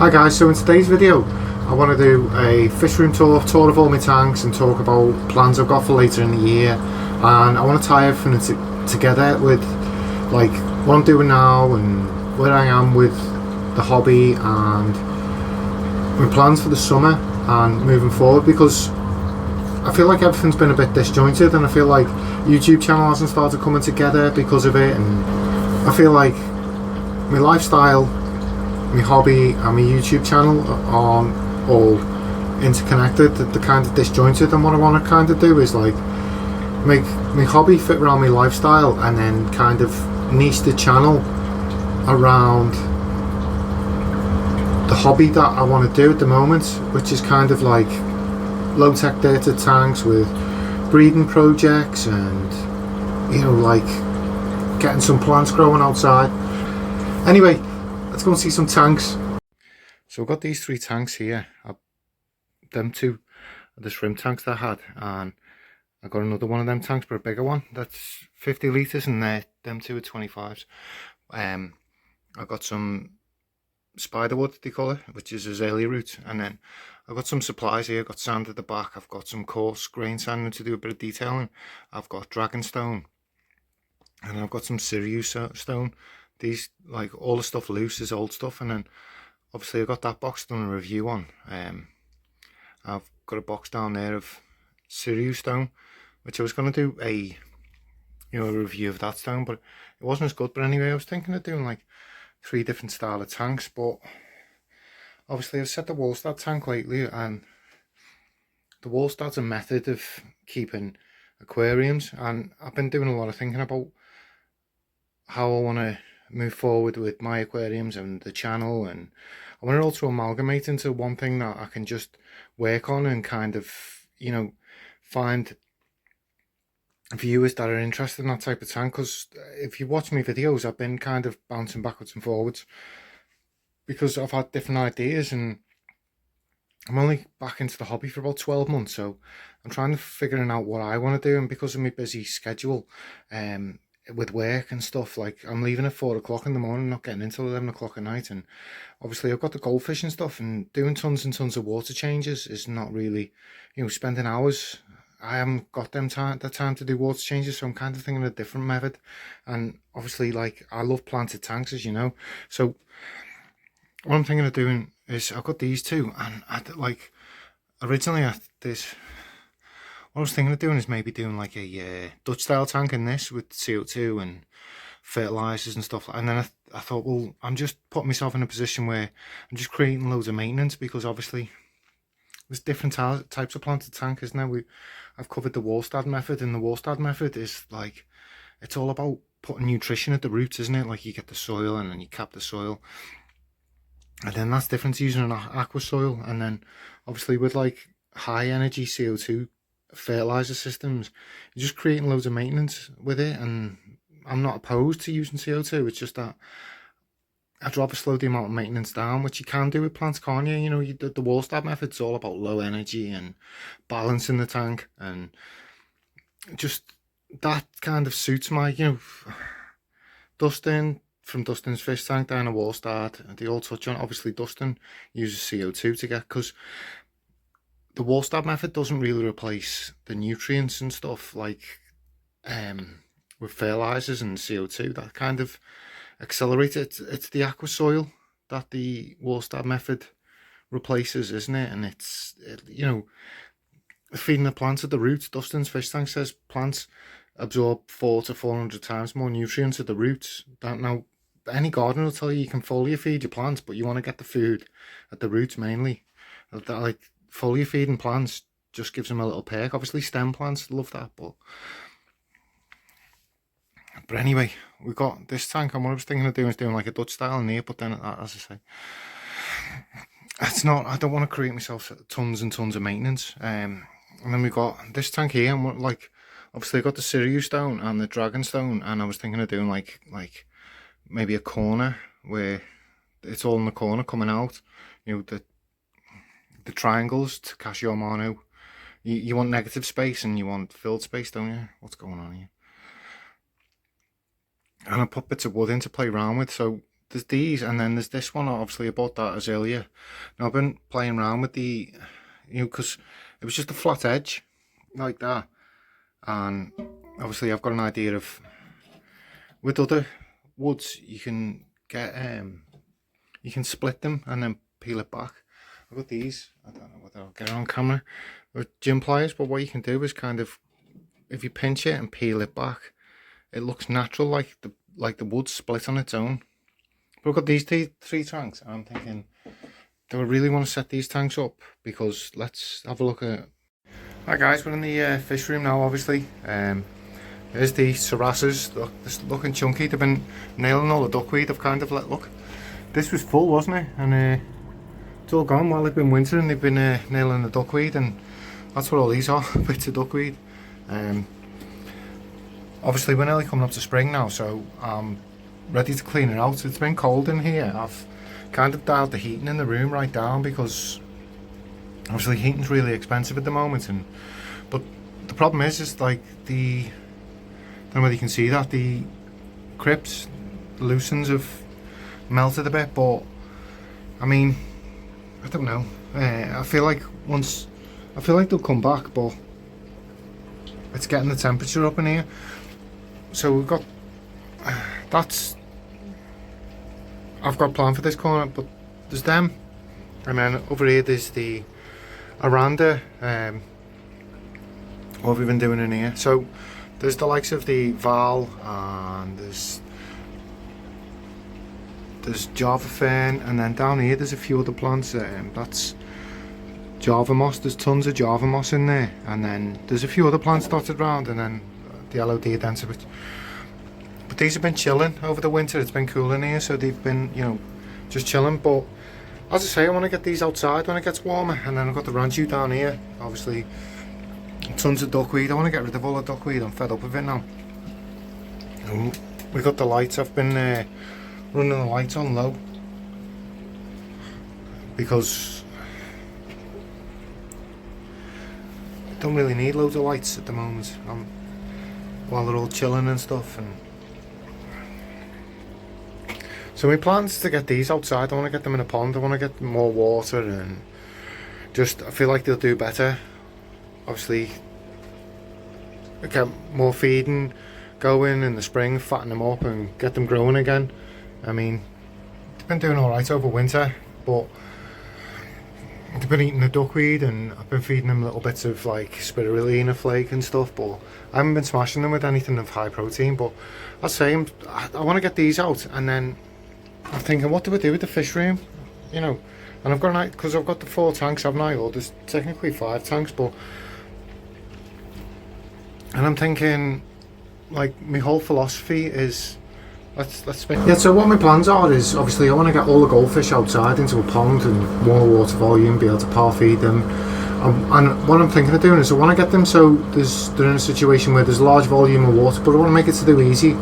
Hi guys, so in today's video I want to do a Fishroom tour of all my tanks and talk about plans I've got for later in the year, and I want to tie everything together with like what I'm doing now and where I am with the hobby and my plans for the summer and moving forward, because I feel like everything's been a bit disjointed and I feel like YouTube channel hasn't started coming together because of it, and I feel like my lifestyle, my hobby and my YouTube channel aren't all interconnected. They're kind of disjointed, and what I want to kind of do is like make my hobby fit around my lifestyle and then kind of niche the channel around the hobby that I want to do at the moment, which is kind of like low-tech data tanks with breeding projects and, you know, like getting some plants growing outside. Anyway, let's go and see some tanks. So I've got these three tanks here. Them two are the shrimp tanks that I had, and I got another one of them tanks, but a bigger one. That's 50 litres, and them two are 25s. I got some spiderwood, they call it, which is azalea root, and then I've got some supplies here. I've got sand at the back. I've got some coarse grain sand to do a bit of detailing. I've got dragonstone, and I've got some Sirius stone. These, like, all the stuff loose is old stuff, and then obviously I got that box done a review on. I've got a box down there of Sirius stone, which I was going to do a review of that stone, but it wasn't as good. But anyway, I was thinking of doing like 3 different style of tanks, but obviously I've set the Walstad tank lately, and the Walstad's a method of keeping aquariums, and I've been doing a lot of thinking about how I want to move forward with my aquariums and the channel, and I want it all to amalgamate into one thing that I can just work on and kind of, you know, find viewers that are interested in that type of tank. Because if you watch my videos, I've been kind of bouncing backwards and forwards because I've had different ideas, and I'm only back into the hobby for about 12 months, so I'm trying to figuring out what I want to do. And because of my busy schedule with work and stuff, like I'm leaving at 4 o'clock in the morning, not getting until 11 o'clock at night, and obviously I've got the goldfish and stuff, and doing tons and tons of water changes is not really, you know, spending hours. I haven't got the time to do water changes, so I'm kind of thinking of a different method. And obviously, like, I love planted tanks, as you know, so what I'm thinking of doing is I've got these two, and originally what I was thinking of doing is maybe doing like a Dutch style tank in this with CO2 and fertilizers and stuff. And then I thought, well, I'm just putting myself in a position where I'm just creating loads of maintenance, because obviously there's different types of planted tankers now. I've covered the Walstad method, and the Walstad method is like, it's all about putting nutrition at the roots, isn't it? Like, you get the soil and then you cap the soil, and then that's different to using an aqua soil. And then obviously with like high energy CO2 fertilizer systems, you're just creating loads of maintenance with it. And I'm not opposed to using CO2, it's just that I'd rather slow the amount of maintenance down, which you can do with plants, can't you? You know, the Walstad method's all about low energy and balancing the tank, and just that kind of suits my, you know, Dustin from Dustin's fish tank down at Walstad, they all touch on it. Obviously Dustin uses CO2 to get, because the Walstad method doesn't really replace the nutrients and stuff like with fertilizers and CO2 that kind of accelerate it. It's the aqua soil that the Walstad method replaces, isn't it? And you know, feeding the plants at the roots. Dustin's fish tank says plants absorb 400 to 400 times more nutrients at the roots. Now, any gardener will tell you can foliar feed your plants, but you want to get the food at the roots mainly. Like, foliar feeding plants just gives them a little perk. Obviously stem plants love that, but anyway, we've got this tank, and what I was thinking of doing is doing like a Dutch style in here, but then, as I say, it's not, I don't want to create myself tons and tons of maintenance. And then we've got this tank here, and like, obviously I got the Sirius stone and the dragonstone, and I was thinking of doing like maybe a corner where it's all in the corner coming out, you know, the triangles to Casio Mano. You want negative space and you want filled space, don't you? What's going on here? And I put bits of wood in to play around with, so there's these, and then there's this one. Obviously, I bought that as earlier. Now I've been playing around with the, because it was just a flat edge like that, and obviously I've got an idea of with other woods you can get you can split them and then peel it back. I've got these. I don't know whether I'll get it on camera with gym pliers, but what you can do is kind of, if you pinch it and peel it back, it looks natural, like the wood split on its own. But I've got these three tanks, and I'm thinking, do I really want to set these tanks up? Because let's have a look at. Hi guys, we're in the fish room now. Obviously, there's the sarasses. Look, they're looking chunky. They've been nailing all the duckweed. I've kind of let look. This was full, wasn't it? And it's all gone while they've been wintering. They've been nailing the duckweed, and that's what all these are, bits of duckweed. Obviously we're nearly coming up to spring now, so I'm ready to clean it out. It's been cold in here. I've kind of dialed the heating in the room right down, because obviously heating's really expensive at the moment. But the problem is like I don't know whether you can see that, the crypts, the lucens have melted a bit, but I mean, I don't know. I feel like they'll come back, but it's getting the temperature up in here. So we've got I've got a plan for this corner, but there's them, and then over here there's the Aranda. What have we been doing in here? So there's the likes of the Val, and there's Java Fern, and then down here there's a few other plants. That's Java Moss. There's tons of Java Moss in there, and then there's a few other plants dotted around, and then the yellow Diadensa. But these have been chilling over the winter. It's been cool in here, so they've been, just chilling. But as I say, I want to get these outside when it gets warmer. And then I've got the ranchu down here, obviously tons of duckweed. I want to get rid of all the duckweed. I'm fed up with it now. We've got the lights. I've been running the lights on low, because I don't really need loads of lights at the moment, while they're all chilling and stuff. And so my plan's to get these outside. I want to get them in a pond. I want to get more water, and just, I feel like they'll do better. Obviously, get more feeding going in the spring, fatten them up and get them growing again. I mean, they've been doing alright over winter, but they've been eating the duckweed, and I've been feeding them little bits of like spirulina flake and stuff, but I haven't been smashing them with anything of high protein. But I'd say I want to get these out, and then I'm thinking, what do I do with the fish room? And I've got because I've got the 4 tanks, haven't I? Or there's technically 5 tanks, and I'm thinking, like, my whole philosophy is, let's spin. Yeah, so what my plans are is, obviously I want to get all the goldfish outside into a pond and more water volume, be able to par feed them. And what I'm thinking of doing is I want to get them so they're in a situation where there's a large volume of water, but I want to make it to do easy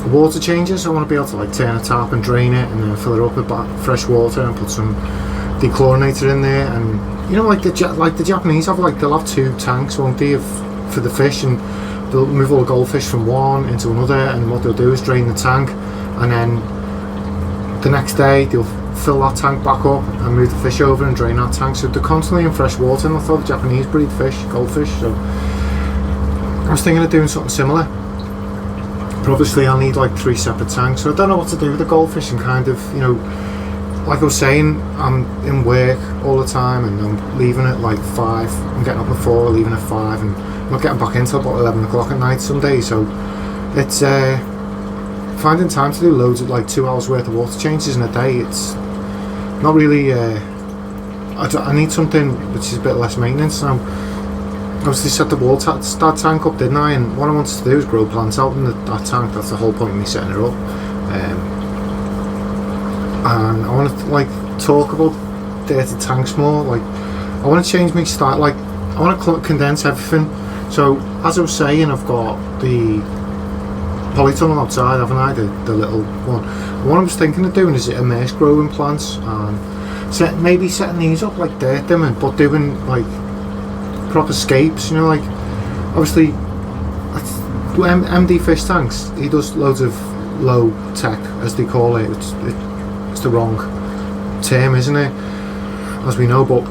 water changes. I want to be able to like turn a tap and drain it, and then fill it up with fresh water and put some dechlorinator in there. And like the Japanese have, like, they'll have 2 tanks, won't they, for the fish, and they'll move all the goldfish from one into another, and what they'll do is drain the tank, and then the next day they'll fill that tank back up and move the fish over and drain that tank. So they're constantly in fresh water, and I thought the Japanese breed fish, goldfish, so I was thinking of doing something similar. But obviously I'll need like 3 separate tanks, so I don't know what to do with the goldfish, and kind of, like I was saying, I'm in work all the time, and I'm leaving at like 5, I'm getting up at 4, leaving at 5, and I'm not getting back until about 11 o'clock at night some days. So it's finding time to do loads of, like, 2 hours worth of water changes in a day. It's not really, I need something which is a bit less maintenance. Now, obviously set the Walstad tank up, didn't I? And what I wanted to do is grow plants out in that tank. That's the whole point of me setting it up. And I want to, like, talk about dirty tanks more. Like, I want to change my style. Like, I want to condense everything. So as I was saying, I've got the polytunnel outside, haven't I? The little one. What I was thinking of doing is immerse growing plants, and maybe setting these up like dirt them, but doing like proper scapes. Like, obviously MD fish tanks, he does loads of low tech, as they call it. It's the wrong term, isn't it, as we know, but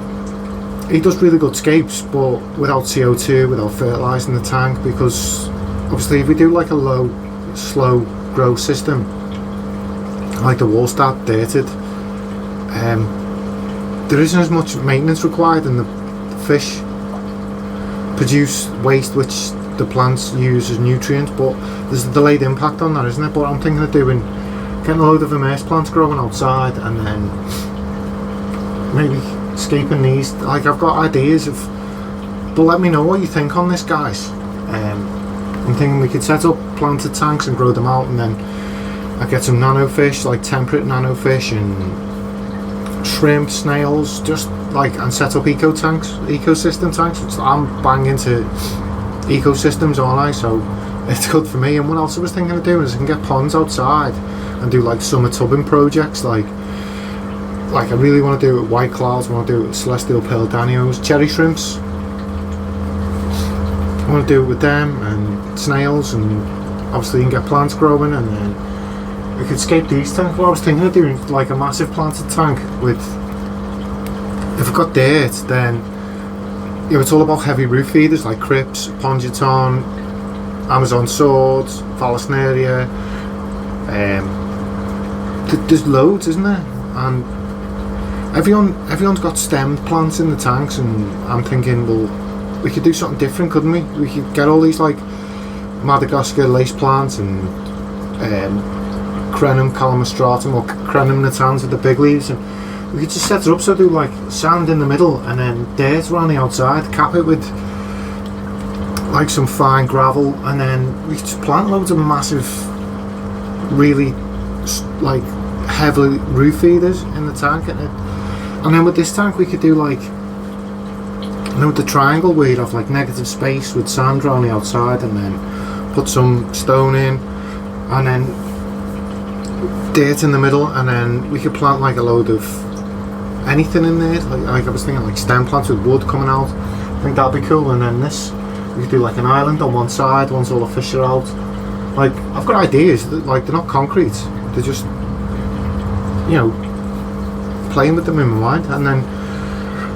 he does really good scapes, but without CO2, without fertilising the tank, because obviously if we do like a low, slow grow system, like the Walstad dirted, there isn't as much maintenance required, and the fish produce waste which the plants use as nutrients, but there's a delayed impact on that, isn't it? But I'm thinking of getting a load of immersed plants growing outside, and then maybe scaping these. Like, I've got ideas of, but let me know what you think on this, guys. I'm thinking we could set up planted tanks and grow them out, and then I get some nano fish, like temperate nano fish and shrimp, snails, just like, and set up ecosystem tanks. I'm bang into ecosystems, aren't I? So it's good for me. And what else I was thinking of doing is I can get ponds outside and do like summer tubbing projects. Like I really want to do it with white clouds, I want to do it with celestial pearl danios, cherry shrimps. I want to do it with them and snails, and obviously you can get plants growing, and then we could scape these tanks. Well, I was thinking of doing like a massive planted tank with, if we've got dirt, then you know, it's all about heavy roof feeders like Crips, Pongeton, Amazon swords, Vallisneria. There's loads, isn't there? And everyone's got stemmed plants in the tanks, and I'm thinking, well, we could do something different, couldn't we? We could get all these like Madagascar lace plants and Crenum calamastratum or Crenum natans with the big leaves, and we could just set it up so do like sand in the middle and then dirt around the outside, cap it with like some fine gravel, and then we could just plant loads of massive, really like heavily roof feeders in the tank, and then with this tank we could do like, you know, the triangle where you'd have like negative space with sand around the outside, and then put some stone in, and then dirt in the middle, and then we could plant like a load of anything in there. Like I was thinking like stem plants with wood coming out. I think that'd be cool. And then this, we could do like an island on one side once all the fish are out. Like, I've got ideas that, like, they're not concrete, they're just, you know, playing with them in my mind. And then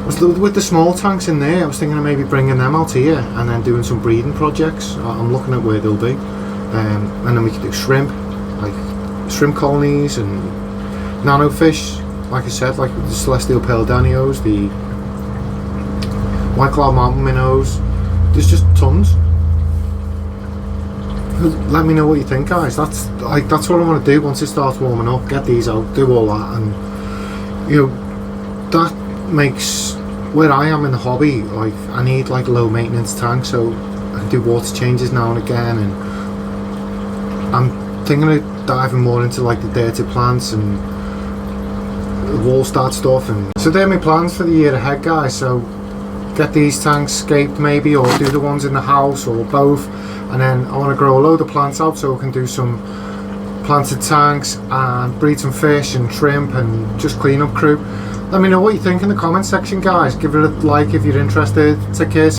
with the small tanks in there, I was thinking of maybe bringing them out here and then doing some breeding projects. I'm looking at where they'll be, and then we could do shrimp, like shrimp colonies and nano fish, like I said, like the celestial pearl danios, the white cloud mountain minnows. There's just tons. Let me know what you think, guys. That's what I want to do once it starts warming up. Get these out, do all that, and you know, that makes where I am in the hobby, like, I need like low maintenance tanks so I can do water changes now and again, and I'm thinking of diving more into like the dirty plants and the Walstad stuff. And so they're my plans for the year ahead, guys. So get these tanks scaped maybe, or do the ones in the house, or both. And then I want to grow a load of plants out so I can do some planted tanks and breed some fish and shrimp and just clean up crew. Let me know what you think in the comment section, guys. Give it a like if you're interested. Take care.